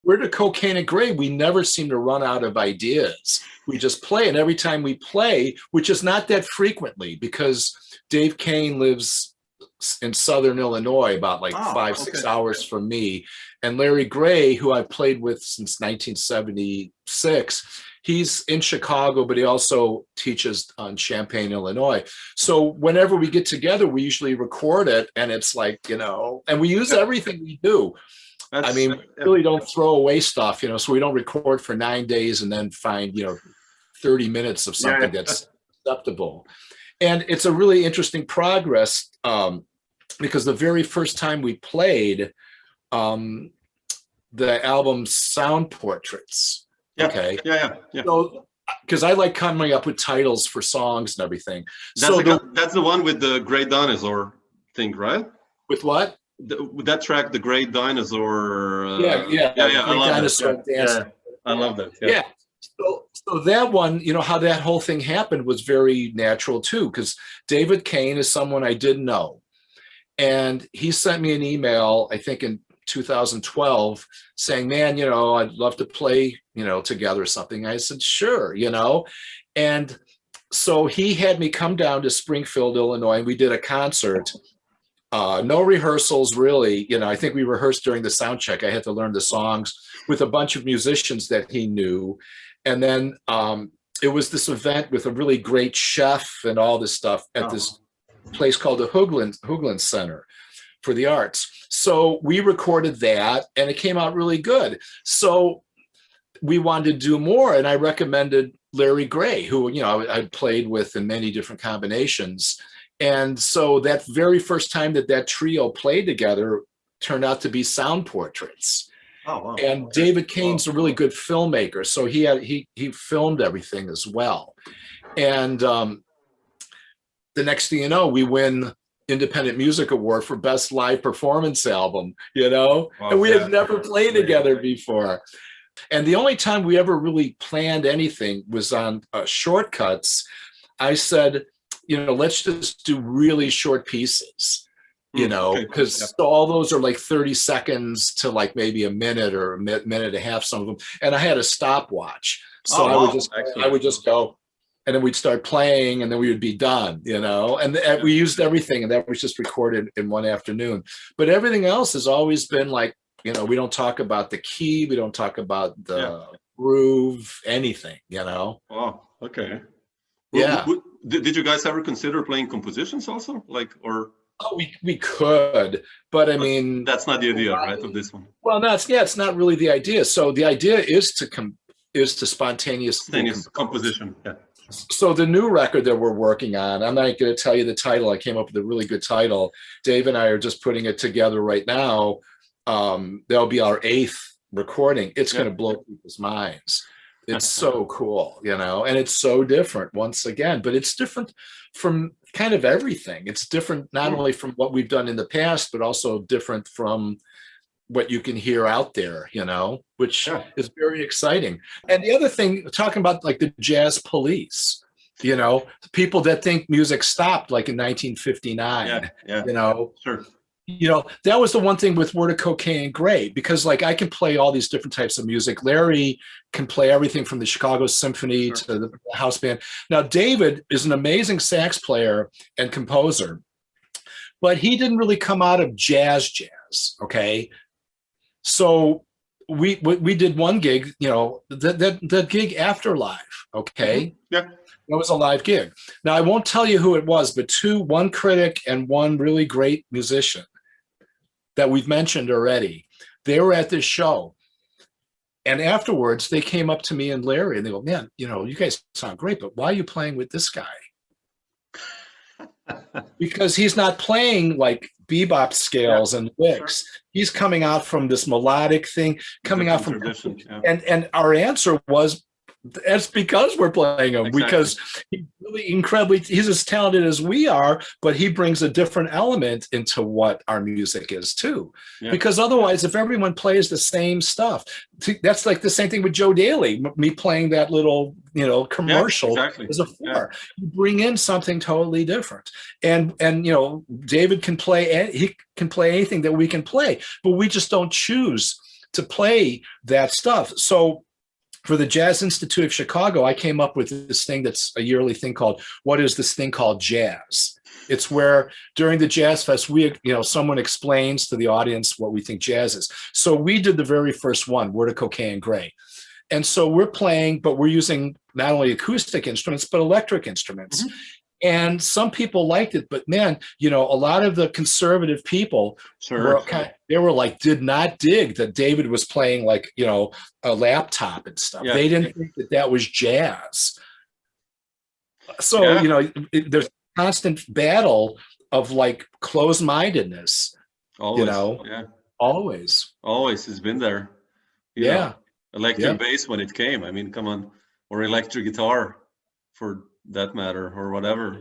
Wertico Cain Gray, we never seem to run out of ideas. We just play, and every time we play, which is not that frequently, because Dave Cain lives in Southern Illinois, about like 5-6 hours from me, and Larry Gray, who I've played with since 1976, he's in Chicago, but he also teaches on Champaign, Illinois. So whenever we get together, we usually record it, and it's like, you know, and we use everything we do. I mean, we really don't throw away stuff, you know, so we don't record for 9 days and then find, you know, 30 minutes of something that's acceptable. And it's a really interesting progress, because the very first time we played the album Sound Portraits, so because I like coming up with titles for songs and everything. That's the one with the Great Dinosaur thing, right? With what? That track, the Great Dinosaur. I love that. Yeah. So that one, you know, how that whole thing happened was very natural too, because David Cain is someone I didn't know. And he sent me an email, I think in 2012, saying, man, you know, I'd love to play, you know, together or something. I said, sure, you know. And so he had me come down to Springfield, Illinois, and we did a concert. No rehearsals, really. You know, I think we rehearsed during the sound check. I had to learn the songs with a bunch of musicians that he knew. And then it was this event with a really great chef and all this stuff at this place called the Hoogland Center for the Arts. So we recorded that, and it came out really good. So we wanted to do more, and I recommended Larry Gray, who, you know, I played with in many different combinations. And so that very first time that trio played together turned out to be Sound Portraits. Oh, wow. And David Cain's a really good filmmaker, so he filmed everything as well. And the next thing you know, we win Independent Music Award for Best Live Performance Album, you know, and we had never played together before. And the only time we ever really planned anything was on Shortcuts. I said, you know, let's just do really short pieces, you know, because all those are like 30 seconds to like maybe a minute or a minute and a half, some of them. And I had a stopwatch. So I would just go, and then we'd start playing, and then we would be done, you know, and we used everything, and that was just recorded in one afternoon. But everything else has always been like, you know, we don't talk about the key, we don't talk about the groove, anything, you know. Oh, okay. Yeah. Did you guys ever consider playing compositions also, like, or? Oh, we could, but I mean, that's not the idea, right, of this one. Well, no, it's not really the idea. So the idea is to spontaneous composition. Yeah. So the new record that we're working on, I'm not going to tell you the title. I came up with a really good title. Dave and I are just putting it together right now. That'll be our 8th recording. It's going to blow people's minds. It's so cool, you know, and it's so different once again, but it's different from kind of everything. It's different not only from what we've done in the past, but also different from what you can hear out there, you know, which is very exciting. And the other thing, talking about like the Jazz Police, you know, people that think music stopped like in 1959, you know. Sure. You know, that was the one thing with Wertico Cain Gray, because like I can play all these different types of music. Larry can play everything from the Chicago Symphony to the house band. Now, David is an amazing sax player and composer, but he didn't really come out of jazz, okay? So we did one gig, you know, the gig Afterlife, okay? Yeah. It was a live gig. Now, I won't tell you who it was, but one critic and one really great musician that we've mentioned already, they were at this show. And afterwards, they came up to me and Larry, and they go, man, you know, you guys sound great, but why are you playing with this guy? Because he's not playing like bebop scales and licks. He's coming out from this melodic thing, coming out from tradition. And our answer was, that's because we're playing him, because he's really incredibly, he's as talented as we are, but he brings a different element into what our music is too. Because otherwise, if everyone plays the same stuff, that's like the same thing with Joe Daly, me playing that little, you know, commercial as a four. You bring in something totally different. And you know, David can play, he can play anything that we can play, but we just don't choose to play that stuff. So for the Jazz Institute of Chicago, I came up with this thing that's a yearly thing called, what is this thing called jazz? It's where during the Jazz Fest, someone explains to the audience what we think jazz is. So we did the very first one, Wertico Cain Gray. And so we're playing, but we're using not only acoustic instruments, but electric instruments. Mm-hmm. And some people liked it, but man, a lot of the conservative people did not dig that David was playing like, a laptop and stuff. Yeah. They didn't think that was jazz. So, there's constant battle of like closed-mindedness. Always, always has been there. Electric bass when it came. I mean, come on, or electric guitar for that matter, or whatever.